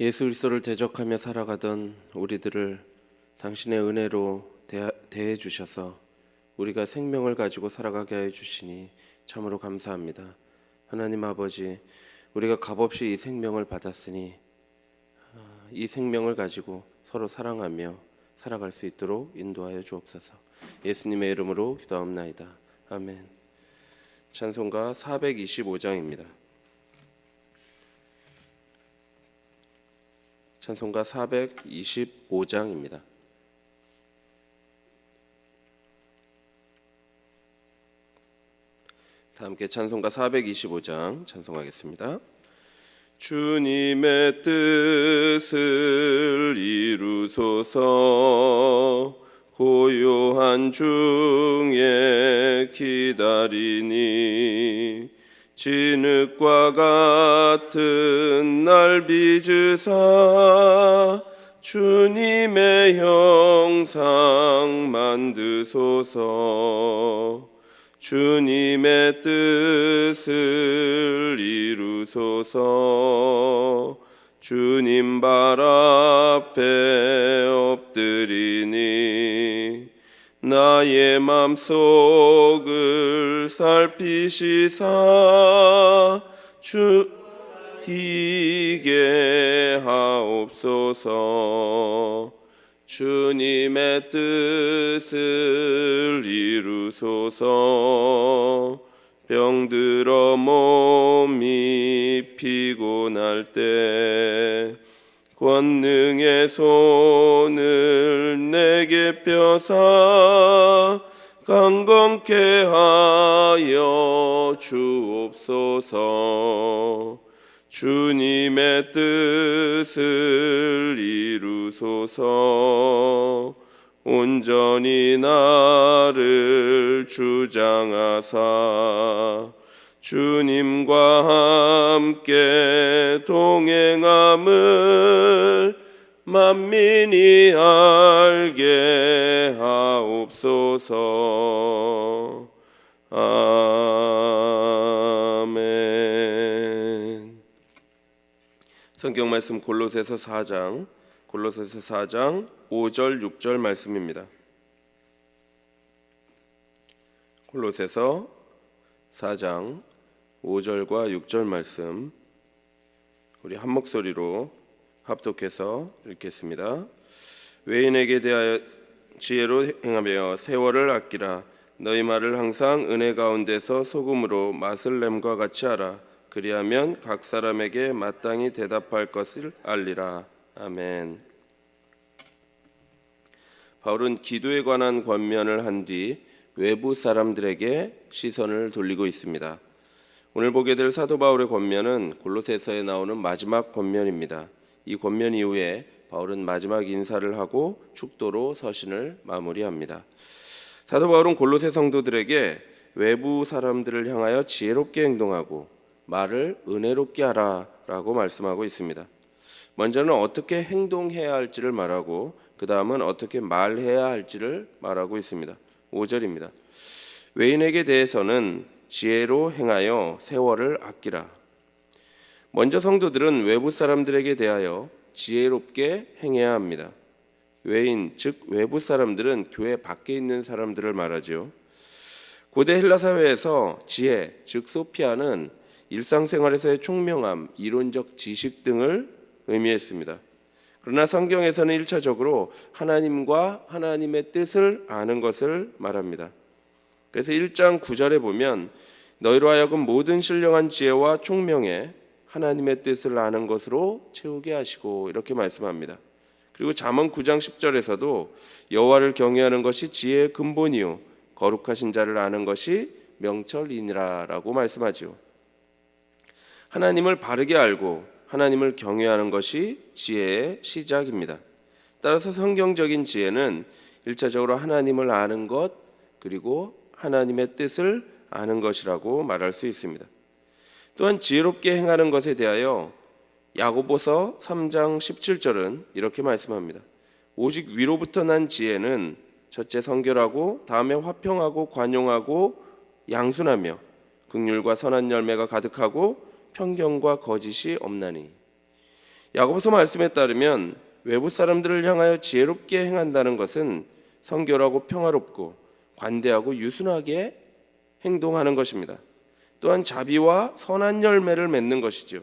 예수 그리스도를 대적하며 살아가던 우리들을 당신의 은혜로 대해 주셔서 우리가 생명을 가지고 살아가게 해 주시니 참으로 감사합니다. 하나님 아버지, 우리가 값없이 이 생명을 받았으니 이 생명을 가지고 서로 사랑하며 살아갈 수 있도록 인도하여 주옵소서. 예수님의 이름으로 기도합나이다. 아멘. 찬송가 425장입니다. 찬송가 425장입니다. 다 함께 찬송가 425장 찬송하겠습니다. 주님의 뜻을 이루소서. 고요한 중에 기다리니 진흙과 같은 날 빚으사 주님의 형상 만드소서. 주님의 뜻을 이루소서. 주님 발 앞에 엎드리니 나의 맘속을 살피시사 주이게 하옵소서. 주님의 뜻을 이루소서. 병들어 몸이 피곤할 때 권능의 손을 내게 펴사 강건케 하여 주옵소서. 주님의 뜻을 이루소서. 온전히 나를 주장하사 주님과 함께 동행함을 만민이 알게 하옵소서. 아멘. 성경 말씀 골로새서 4장 5절 6절 말씀입니다. 골로새서 4장 5절과 6절 말씀 우리 한 목소리로 합독해서 읽겠습니다. 외인에게 대하여 지혜로 행하며 세월을 아끼라. 너희 말을 항상 은혜 가운데서 소금으로 맛을 냄과 같이 하라. 그리하면 각 사람에게 마땅히 대답할 것을 알리라. 아멘. 바울은 기도에 관한 권면을 한 뒤 외부 사람들에게 시선을 돌리고 있습니다. 오늘 보게 될 사도 바울의 권면은 골로새서에 나오는 마지막 권면입니다. 이 권면 이후에 바울은 마지막 인사를 하고 축도로 서신을 마무리합니다. 사도 바울은 골로새 성도들에게 외부 사람들을 향하여 지혜롭게 행동하고 말을 은혜롭게 하라라고 말씀하고 있습니다. 먼저는 어떻게 행동해야 할지를 말하고 그 다음은 어떻게 말해야 할지를 말하고 있습니다. 5절입니다. 외인에게 대해서는 지혜로 행하여 세월을 아끼라. 먼저 성도들은 외부 사람들에게 대하여 지혜롭게 행해야 합니다. 외인, 즉 외부 사람들은 교회 밖에 있는 사람들을 말하죠. 고대 헬라 사회에서 지혜, 즉 소피아는 일상생활에서의 총명함, 이론적 지식 등을 의미했습니다. 그러나 성경에서는 1차적으로 하나님과 하나님의 뜻을 아는 것을 말합니다. 그래서 1장 9절에 보면 너희로 하여금 모든 신령한 지혜와 총명에 하나님의 뜻을 아는 것으로 채우게 하시고 이렇게 말씀합니다. 그리고 잠언 9장 10절에서도 여호와를 경외하는 것이 지혜의 근본이요 거룩하신 자를 아는 것이 명철이니라라고 말씀하죠. 하나님을 바르게 알고 하나님을 경외하는 것이 지혜의 시작입니다. 따라서 성경적인 지혜는 1차적으로 하나님을 아는 것 그리고 하나님의 뜻을 아는 것이라고 말할 수 있습니다. 또한 지혜롭게 행하는 것에 대하여 야고보서 3장 17절은 이렇게 말씀합니다. 오직 위로부터 난 지혜는 첫째 성결하고 다음에 화평하고 관용하고 양순하며 긍휼과 선한 열매가 가득하고 편견과 거짓이 없나니. 야고보서 말씀에 따르면 외부 사람들을 향하여 지혜롭게 행한다는 것은 성결하고 평화롭고 관대하고 유순하게 행동하는 것입니다. 또한 자비와 선한 열매를 맺는 것이죠.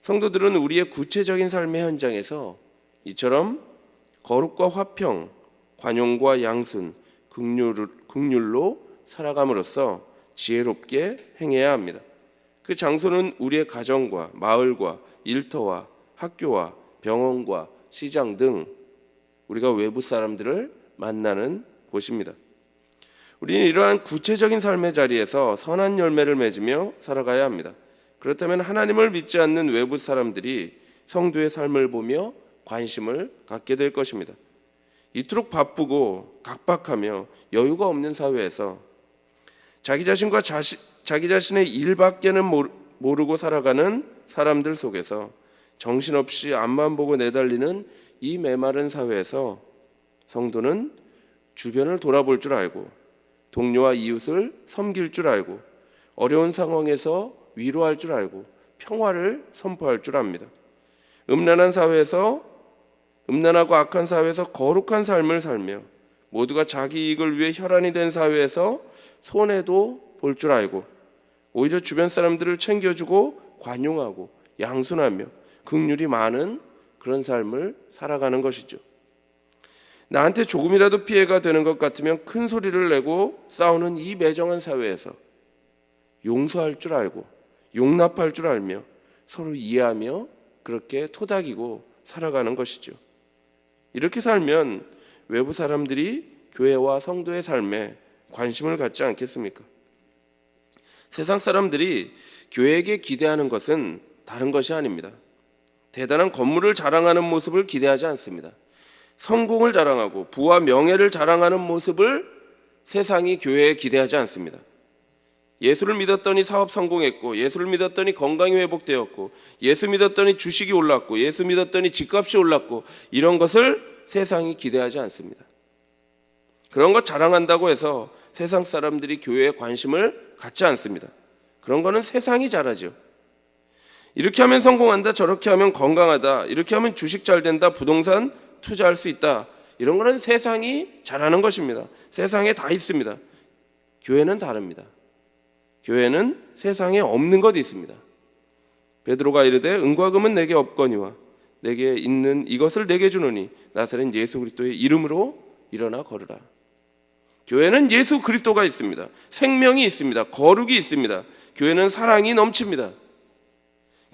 성도들은 우리의 구체적인 삶의 현장에서 이처럼 거룩과 화평, 관용과 양순, 긍휼로 살아감으로써 지혜롭게 행해야 합니다. 그 장소는 우리의 가정과 마을과 일터와 학교와 병원과 시장 등 우리가 외부 사람들을 만나는 곳입니다. 우리는 이러한 구체적인 삶의 자리에서 선한 열매를 맺으며 살아가야 합니다. 그렇다면 하나님을 믿지 않는 외부 사람들이 성도의 삶을 보며 관심을 갖게 될 것입니다. 이토록 바쁘고 각박하며 여유가 없는 사회에서 자기 자신의 일밖에는 모르고 살아가는 사람들 속에서 정신없이 앞만 보고 내달리는 이 메마른 사회에서 성도는 주변을 돌아볼 줄 알고 동료와 이웃을 섬길 줄 알고 어려운 상황에서 위로할 줄 알고 평화를 선포할 줄 압니다. 음란하고 악한 사회에서 거룩한 삶을 살며 모두가 자기 이익을 위해 혈안이 된 사회에서 손해도 볼 줄 알고 오히려 주변 사람들을 챙겨주고 관용하고 양순하며 긍휼이 많은 그런 삶을 살아가는 것이죠. 나한테 조금이라도 피해가 되는 것 같으면 큰 소리를 내고 싸우는 이 매정한 사회에서 용서할 줄 알고 용납할 줄 알며 서로 이해하며 그렇게 토닥이고 살아가는 것이죠. 이렇게 살면 외부 사람들이 교회와 성도의 삶에 관심을 갖지 않겠습니까? 세상 사람들이 교회에게 기대하는 것은 다른 것이 아닙니다. 대단한 건물을 자랑하는 모습을 기대하지 않습니다. 성공을 자랑하고 부와 명예를 자랑하는 모습을 세상이 교회에 기대하지 않습니다. 예수를 믿었더니 사업 성공했고, 예수를 믿었더니 건강이 회복되었고, 예수 믿었더니 주식이 올랐고, 예수 믿었더니 집값이 올랐고, 이런 것을 세상이 기대하지 않습니다. 그런 것 자랑한다고 해서 세상 사람들이 교회에 관심을 갖지 않습니다. 그런 거는 세상이 잘하죠. 이렇게 하면 성공한다, 저렇게 하면 건강하다, 이렇게 하면 주식 잘 된다, 부동산 투자할 수 있다, 이런 거는 세상이 잘하는 것입니다. 세상에 다 있습니다. 교회는 다릅니다. 교회는 세상에 없는 것이 있습니다. 베드로가 이르되 은과 금은 내게 없거니와 내게 있는 이것을 내게 주노니 나사렛 예수 그리스도의 이름으로 일어나 걸으라. 교회는 예수 그리스도가 있습니다. 생명이 있습니다. 거룩이 있습니다. 교회는 사랑이 넘칩니다.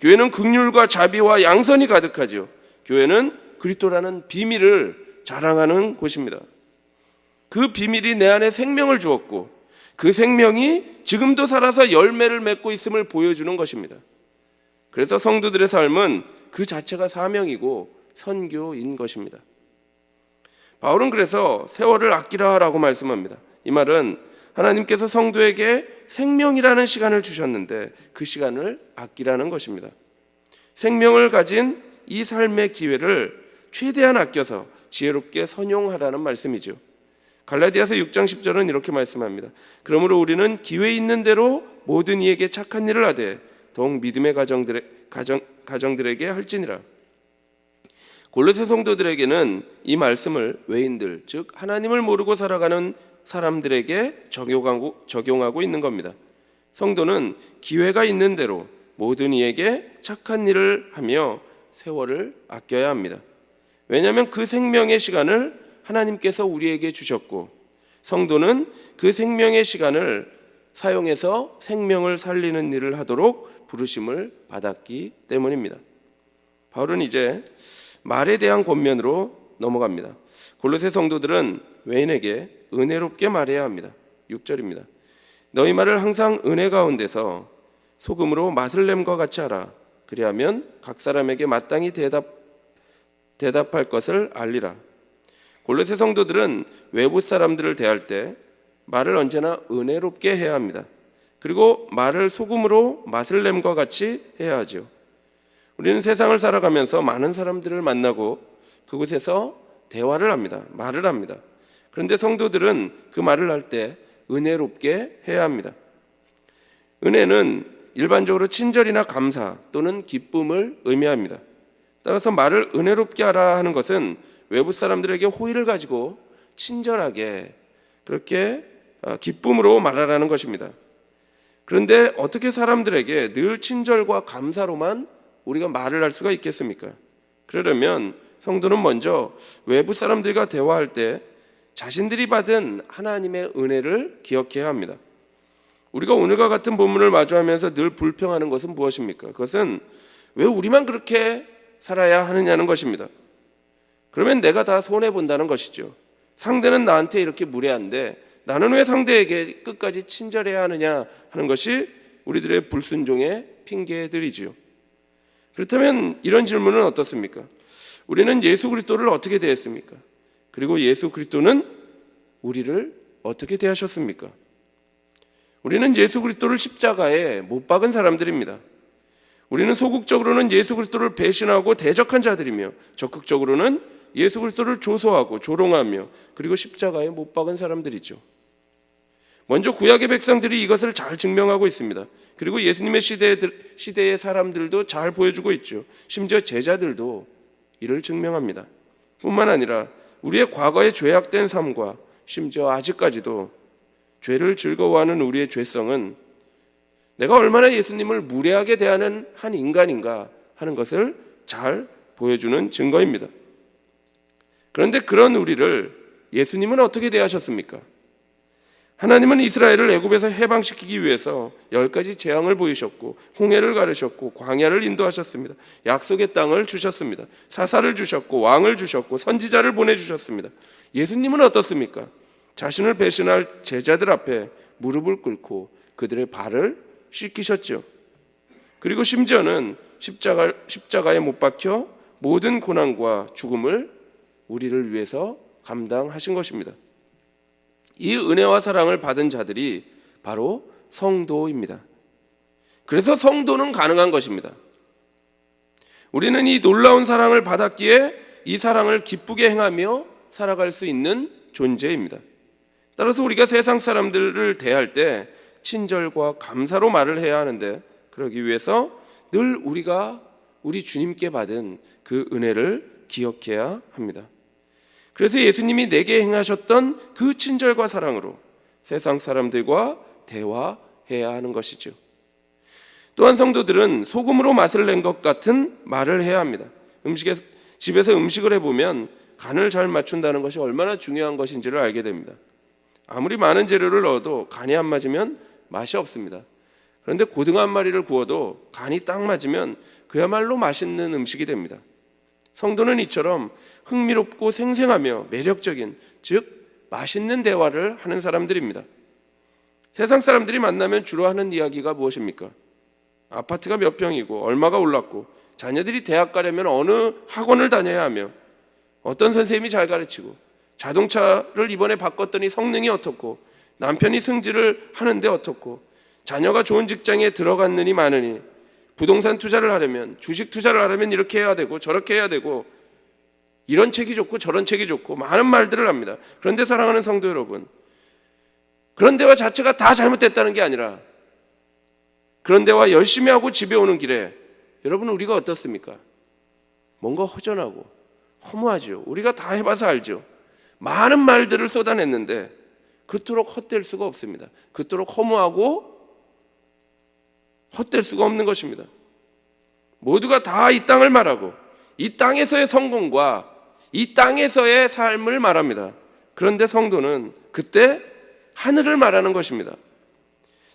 교회는 긍휼과 자비와 양선이 가득하죠. 교회는 그리스도라는 비밀을 자랑하는 곳입니다. 그 비밀이 내 안에 생명을 주었고 그 생명이 지금도 살아서 열매를 맺고 있음을 보여주는 것입니다. 그래서 성도들의 삶은 그 자체가 사명이고 선교인 것입니다. 바울은 그래서 세월을 아끼라라고 말씀합니다. 이 말은 하나님께서 성도에게 생명이라는 시간을 주셨는데 그 시간을 아끼라는 것입니다. 생명을 가진 이 삶의 기회를 최대한 아껴서 지혜롭게 선용하라는 말씀이죠. 갈라디아서 6장 10절은 이렇게 말씀합니다. 그러므로 우리는 기회 있는 대로 모든 이에게 착한 일을 하되 더욱 믿음의 가정들에게 할지니라. 골로새 성도들에게는 이 말씀을 외인들, 즉 하나님을 모르고 살아가는 사람들에게 적용하고 있는 겁니다. 성도는 기회가 있는 대로 모든 이에게 착한 일을 하며 세월을 아껴야 합니다. 왜냐하면 그 생명의 시간을 하나님께서 우리에게 주셨고 성도는 그 생명의 시간을 사용해서 생명을 살리는 일을 하도록 부르심을 받았기 때문입니다. 바울은 이제 말에 대한 권면으로 넘어갑니다. 골로새 성도들은 외인에게 은혜롭게 말해야 합니다. 6절입니다. 너희 말을 항상 은혜 가운데서 소금으로 맛을 냄과 같이 하라. 그리하면 각 사람에게 마땅히 대답할 것을 알리라. 골로새 성도들은 외부 사람들을 대할 때 말을 언제나 은혜롭게 해야 합니다. 그리고 말을 소금으로 맛을 냄과 같이 해야 하죠. 우리는 세상을 살아가면서 많은 사람들을 만나고 그곳에서 대화를 합니다. 말을 합니다. 그런데 성도들은 그 말을 할 때 은혜롭게 해야 합니다. 은혜는 일반적으로 친절이나 감사 또는 기쁨을 의미합니다. 따라서 말을 은혜롭게 하라 하는 것은 외부 사람들에게 호의를 가지고 친절하게 그렇게 기쁨으로 말하라는 것입니다. 그런데 어떻게 사람들에게 늘 친절과 감사로만 우리가 말을 할 수가 있겠습니까? 그러려면 성도는 먼저 외부 사람들과 대화할 때 자신들이 받은 하나님의 은혜를 기억해야 합니다. 우리가 오늘과 같은 본문을 마주하면서 늘 불평하는 것은 무엇입니까? 그것은 왜 우리만 그렇게 살아야 하느냐는 것입니다. 그러면 내가 다 손해본다는 것이죠. 상대는 나한테 이렇게 무례한데 나는 왜 상대에게 끝까지 친절해야 하느냐 하는 것이 우리들의 불순종의 핑계들이지요. 그렇다면 이런 질문은 어떻습니까? 우리는 예수 그리스도를 어떻게 대했습니까? 그리고 예수 그리스도는 우리를 어떻게 대하셨습니까? 우리는 예수 그리스도를 십자가에 못 박은 사람들입니다. 우리는 소극적으로는 예수 그리스도를 배신하고 대적한 자들이며 적극적으로는 예수 그리스도를 조소하고 조롱하며 그리고 십자가에 못 박은 사람들이죠. 먼저 구약의 백성들이 이것을 잘 증명하고 있습니다. 그리고 예수님의 시대의 사람들도 잘 보여주고 있죠. 심지어 제자들도 이를 증명합니다. 뿐만 아니라 우리의 과거의 죄악된 삶과 심지어 아직까지도 죄를 즐거워하는 우리의 죄성은 내가 얼마나 예수님을 무례하게 대하는 한 인간인가 하는 것을 잘 보여주는 증거입니다. 그런데 그런 우리를 예수님은 어떻게 대하셨습니까? 하나님은 이스라엘을 애굽에서 해방시키기 위해서 10가지 재앙을 보이셨고 홍해를 가르셨고 광야를 인도하셨습니다. 약속의 땅을 주셨습니다. 사사를 주셨고 왕을 주셨고 선지자를 보내주셨습니다. 예수님은 어떻습니까? 자신을 배신할 제자들 앞에 무릎을 꿇고 그들의 발을 씻기셨죠. 그리고 심지어는 십자가에 못 박혀 모든 고난과 죽음을 우리를 위해서 감당하신 것입니다. 이 은혜와 사랑을 받은 자들이 바로 성도입니다. 그래서 성도는 가능한 것입니다. 우리는 이 놀라운 사랑을 받았기에 이 사랑을 기쁘게 행하며 살아갈 수 있는 존재입니다. 따라서 우리가 세상 사람들을 대할 때 친절과 감사로 말을 해야 하는데 그러기 위해서 늘 우리가 우리 주님께 받은 그 은혜를 기억해야 합니다. 그래서 예수님이 내게 행하셨던 그 친절과 사랑으로 세상 사람들과 대화해야 하는 것이죠. 또한 성도들은 소금으로 맛을 낸 것 같은 말을 해야 합니다. 집에서 음식을 해보면 간을 잘 맞춘다는 것이 얼마나 중요한 것인지를 알게 됩니다. 아무리 많은 재료를 넣어도 간이 안 맞으면 맛이 없습니다. 그런데 고등어 한 마리를 구워도 간이 딱 맞으면 그야말로 맛있는 음식이 됩니다. 성도는 이처럼 흥미롭고 생생하며 매력적인, 즉 맛있는 대화를 하는 사람들입니다. 세상 사람들이 만나면 주로 하는 이야기가 무엇입니까? 아파트가 몇 평이고 얼마가 올랐고 자녀들이 대학 가려면 어느 학원을 다녀야 하며 어떤 선생님이 잘 가르치고 자동차를 이번에 바꿨더니 성능이 어떻고 남편이 승질을 하는데 어떻고 자녀가 좋은 직장에 들어갔느니 마느니 부동산 투자를 하려면 주식 투자를 하려면 이렇게 해야 되고 저렇게 해야 되고 이런 책이 좋고 저런 책이 좋고 많은 말들을 합니다. 그런데 사랑하는 성도 여러분, 그런 대화 자체가 다 잘못됐다는 게 아니라 그런 대화 열심히 하고 집에 오는 길에 여러분 우리가 어떻습니까? 뭔가 허전하고 허무하죠. 우리가 다 해봐서 알죠. 많은 말들을 쏟아냈는데 그토록 헛될 수가 없습니다. 그토록 허무하고 헛될 수가 없는 것입니다. 모두가 다 이 땅을 말하고 이 땅에서의 성공과 이 땅에서의 삶을 말합니다. 그런데 성도는 그때 하늘을 말하는 것입니다.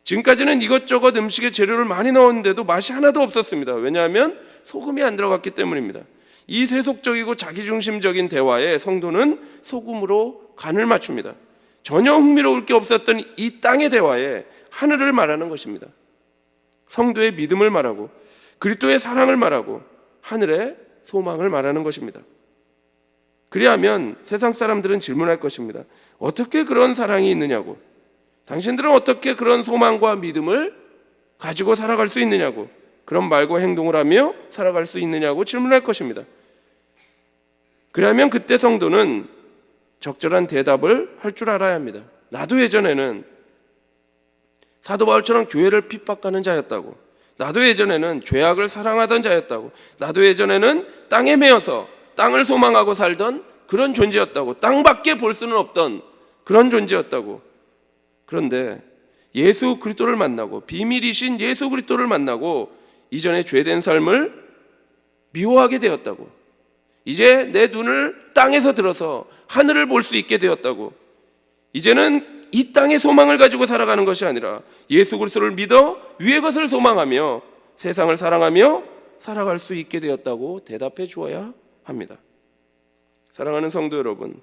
지금까지는 이것저것 음식에 재료를 많이 넣었는데도 맛이 하나도 없었습니다. 왜냐하면 소금이 안 들어갔기 때문입니다. 이 세속적이고 자기중심적인 대화에 성도는 소금으로 간을 맞춥니다. 전혀 흥미로울 게 없었던 이 땅의 대화에 하늘을 말하는 것입니다. 성도의 믿음을 말하고 그리스도의 사랑을 말하고 하늘의 소망을 말하는 것입니다. 그리하면 세상 사람들은 질문할 것입니다. 어떻게 그런 사랑이 있느냐고, 당신들은 어떻게 그런 소망과 믿음을 가지고 살아갈 수 있느냐고, 그런 말과 행동을 하며 살아갈 수 있느냐고 질문할 것입니다. 그러면 그때 성도는 적절한 대답을 할 줄 알아야 합니다. 나도 예전에는 사도 바울처럼 교회를 핍박하는 자였다고, 나도 예전에는 죄악을 사랑하던 자였다고. 나도 예전에는 땅에 매여서 땅을 소망하고 살던 그런 존재였다고. 땅밖에 볼 수는 없던 그런 존재였다고. 그런데 예수 그리스도를 만나고, 비밀이신 예수 그리스도를 만나고 이전에 죄된 삶을 미워하게 되었다고. 이제 내 눈을 땅에서 들어서 하늘을 볼 수 있게 되었다고. 이제는 이 땅의 소망을 가지고 살아가는 것이 아니라 예수 그리스도를 믿어 위의 것을 소망하며 세상을 사랑하며 살아갈 수 있게 되었다고 대답해 주어야 합니다. 사랑하는 성도 여러분,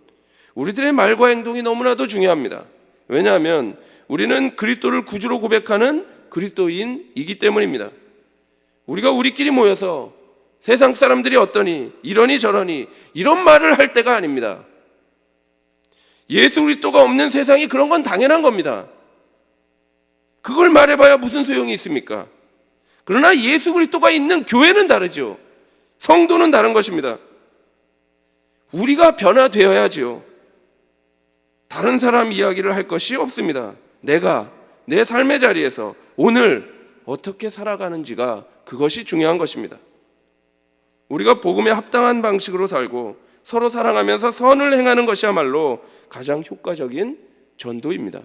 우리들의 말과 행동이 너무나도 중요합니다. 왜냐하면 우리는 그리스도를 구주로 고백하는 그리스도인이기 때문입니다. 우리가 우리끼리 모여서 세상 사람들이 어떠니, 이러니 저러니 이런 말을 할 때가 아닙니다. 예수 그리스도가 없는 세상이 그런 건 당연한 겁니다. 그걸 말해봐야 무슨 소용이 있습니까? 그러나 예수 그리스도가 있는 교회는 다르죠. 성도는 다른 것입니다. 우리가 변화되어야지요. 다른 사람 이야기를 할 것이 없습니다. 내가 내 삶의 자리에서 오늘 어떻게 살아가는지가 그것이 중요한 것입니다. 우리가 복음에 합당한 방식으로 살고 서로 사랑하면서 선을 행하는 것이야말로 가장 효과적인 전도입니다.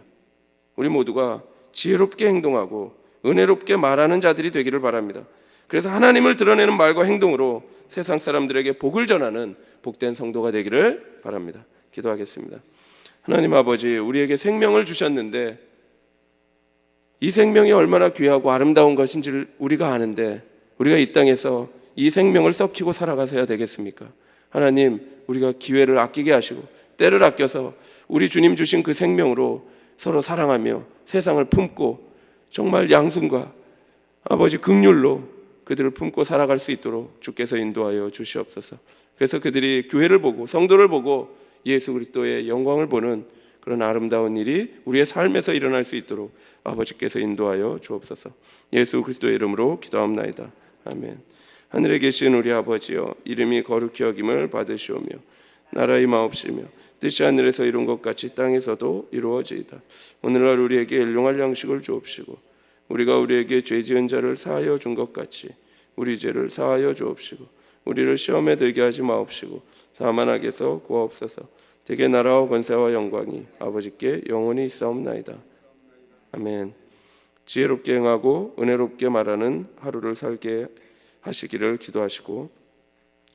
우리 모두가 지혜롭게 행동하고 은혜롭게 말하는 자들이 되기를 바랍니다. 그래서 하나님을 드러내는 말과 행동으로 세상 사람들에게 복을 전하는 복된 성도가 되기를 바랍니다. 기도하겠습니다. 하나님 아버지, 우리에게 생명을 주셨는데 이 생명이 얼마나 귀하고 아름다운 것인지를 우리가 아는데 우리가 이 땅에서 이 생명을 썩히고 살아가서야 되겠습니까? 하나님, 우리가 기회를 아끼게 하시고 때를 아껴서 우리 주님 주신 그 생명으로 서로 사랑하며 세상을 품고 정말 양순과 아버지 긍휼로 그들을 품고 살아갈 수 있도록 주께서 인도하여 주시옵소서. 그래서 그들이 교회를 보고 성도를 보고 예수 그리스도의 영광을 보는 그런 아름다운 일이 우리의 삶에서 일어날 수 있도록 아버지께서 인도하여 주옵소서. 예수 그리스도의 이름으로 기도합나이다. 아멘. 하늘에 계신 우리 아버지여, 이름이 거룩히 여김을 받으시오며 나라의 임하옵시며 뜻이 하늘에서 이룬 것 같이 땅에서도 이루어지이다. 오늘날 우리에게 일용할 양식을 주옵시고 우리가 우리에게 죄 지은 자를 사하여 준 것 같이 우리 죄를 사하여 주옵시고 우리를 시험에 들게 하지 마옵시고 다만 악에서 구하옵소서. 대개 나라와 권세와 영광이 아버지께 영원히 있사옵나이다. 아멘. 지혜롭게 행하고 은혜롭게 말하는 하루를 살게 하시기를 기도하시고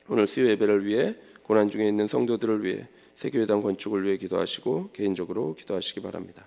오늘 수요 예배를 위해 고난 중에 있는 성도들을 위해 세교회당 건축을 위해 기도하시고 개인적으로 기도하시기 바랍니다.